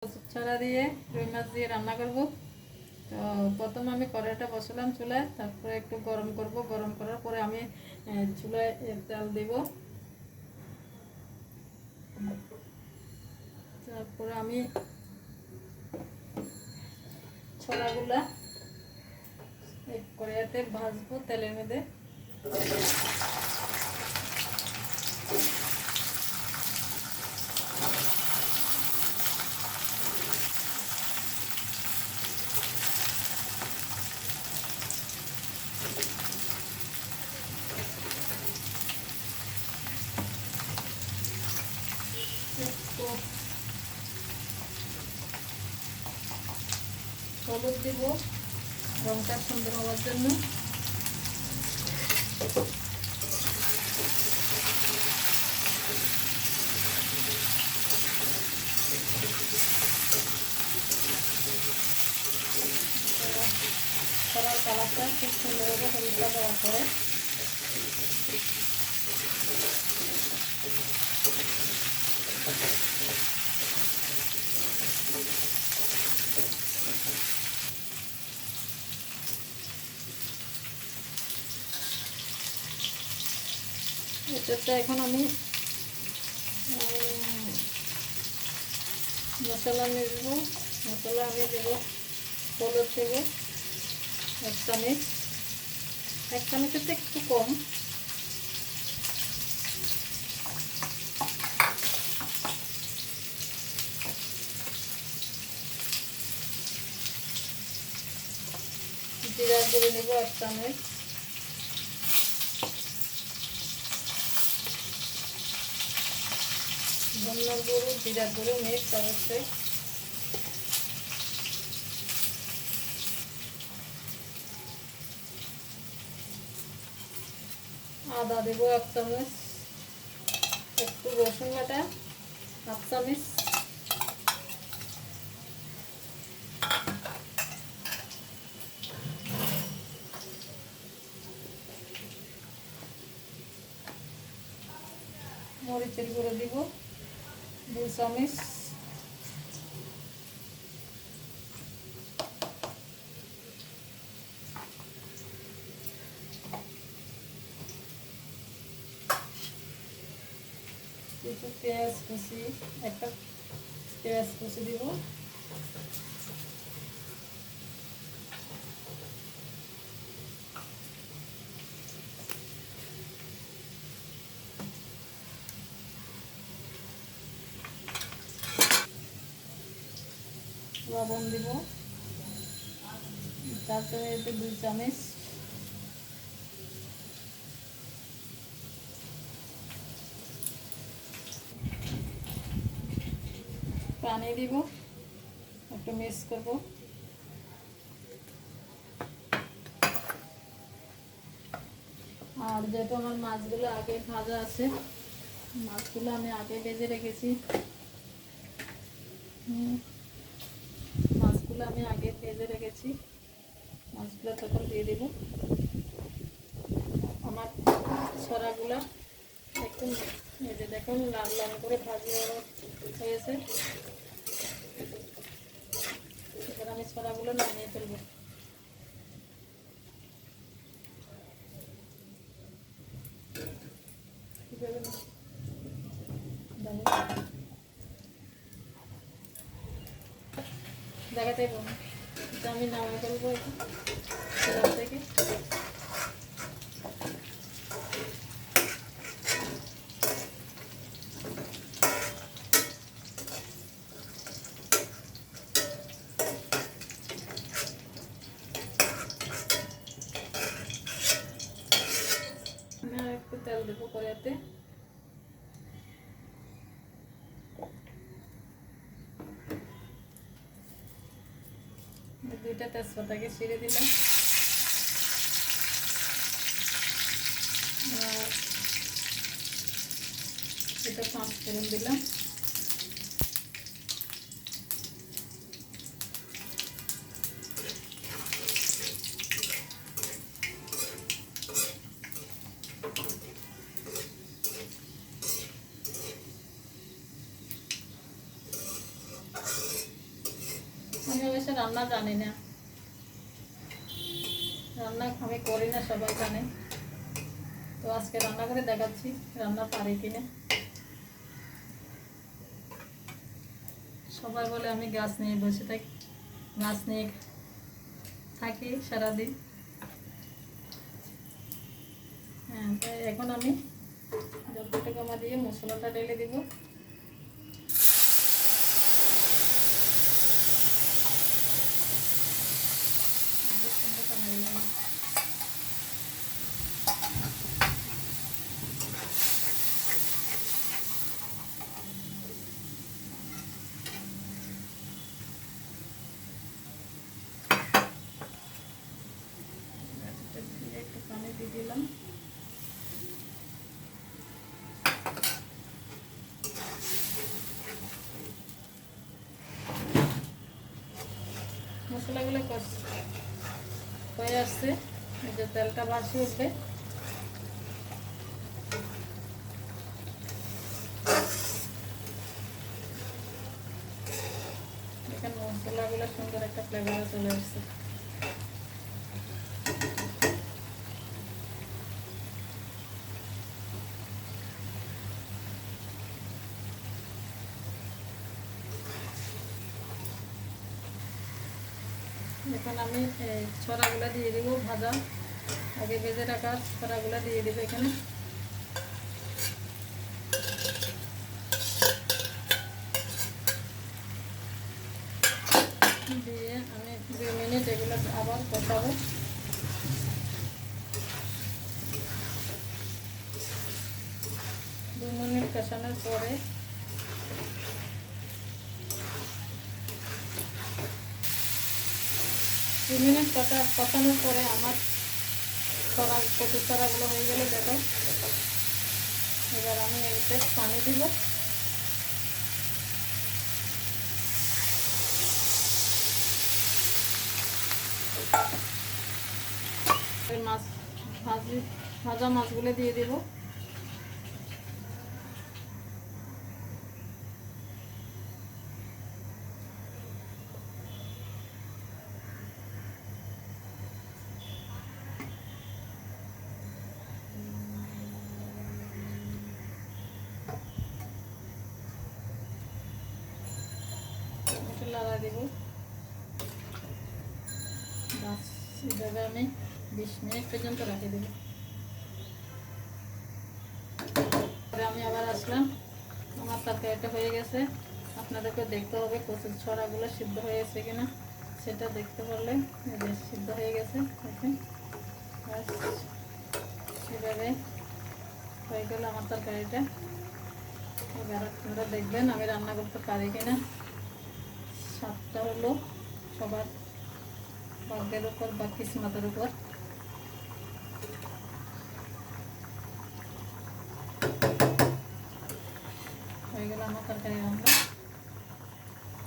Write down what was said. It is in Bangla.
ছড়া দিয়ে রুই মাছ দিয়ে রান্না করব। তো প্রথম আমি কড়াইটা বসালাম চুলায়, তারপরে একটু গরম করব। গরম করার পরে আমি চুলায় তেল দিব। তারপরে আমি ছড়াগুলা কড়াইতে ভাজবো তেলের মধ্যে। হলুদ দিব রংটা সুন্দর হওয়ার জন্য। করার কালারটা খুব সুন্দর হবে হলুদটা দেওয়ার পরে। এটাতে এখন আমি মশলা নেব। মশলা আমি দেব, হলুদ দেব 1 চামচ, 1 চামচের থেকে একটু কম। জিরা গুঁড়ো নেব 1 চামচ। ধনিয়ার গুঁড়ো, জিরা গুঁড়ো মিক্স অবশ্যই। আদা দেব 1 চামচ, একটু রসুন বাটা 1 চামচ, মরিচের গুঁড়ো দিব 2 চামচ, কিছু পেঁয়াজ কুচি, একটা পেঁয়াজ কুচি দিব, লবণ দিব, তারপরে এতে 2 চামচ, পানি দিব, একটু মিক্স করব। আর যেহেতু আমার মাছগুলো আগে ভাজা আছে, মাছগুলো আমি আগে ভেজে রেখেছি, মাছগুলো আমি আগে ভেজে রেখেছি, মাছগুলো তখন দিয়ে দিব। আমার ছড়াগুলো একটু এই যে দেখুন লাল লাল করে ভাজি হয়েছে। এবার আমি ছড়াগুলো নামিয়ে ফেলবো। দেখাতে আমি নামিয়ে ফেলবো এখান থেকে। আর একটু তেল দেবো কড়াইতে। দুইটা তেজপাতাকে ছিঁড়ে দিলাম, এটা 5 ফোড়ন দিলাম, আমি অবশ্য রান্না জানি না, রান্না আমি করি না, সবাই জানে। তো আজকে রান্না করে দেখাচ্ছি রান্না পারি কিনা। সবাই বলে আমি গাছ নিয়ে বসে থাকি, গাছ নিয়ে থাকি সারাদিন। হ্যাঁ, তাই এখন আমি জলটা কমা দিয়ে মশলাটা ঢেলে দিব। একটু পানি দিয়ে দিলাম। মশলাগুলো হয়ে আসছে, এই যে তেলটা ভাসি উঠবে। এখানে মশলাগুলো সুন্দর একটা ফ্লেভার চলে আসছে। এখন আমি ছড়াগুলো দিয়ে দেবো, ভাজা আগে ভেজে রাখা ছড়াগুলো দিয়ে দেবো এখানে। দিয়ে আমি 2 মিনিট এগুলো আবার কষাবো। দু মিনিট কষানোর পরে কষানোর পরে আমার কচুর ছড়াগুলো হয়ে গেলে দেখো, এবার আমি এতে পানি দিব। মাছ ভাজা মাছগুলো দিয়ে দেব। লাড়া দেব। বাস, এভাবে আমি 20 মিনিট পর্যন্ত রেখে দেব। আমি আবার আসলাম, আমার তরকারিটা হয়ে গেছে। আপনাদেরকে দেখতে হবে কচুর ছড়াগুলো সিদ্ধ হয়ে গেছে কিনা, সেটা দেখতে পারলে সিদ্ধ হয়ে গেছে। এভাবে হয়ে গেল আমার তরকারিটা। এবার আপনারা দেখবেন আমি রান্না করতে পারি কিনা। স্বাদটা হলো সবার ভাগ্যের উপর বা কিসমতের উপর। হয়ে গেল আমার তরকারি রান্না।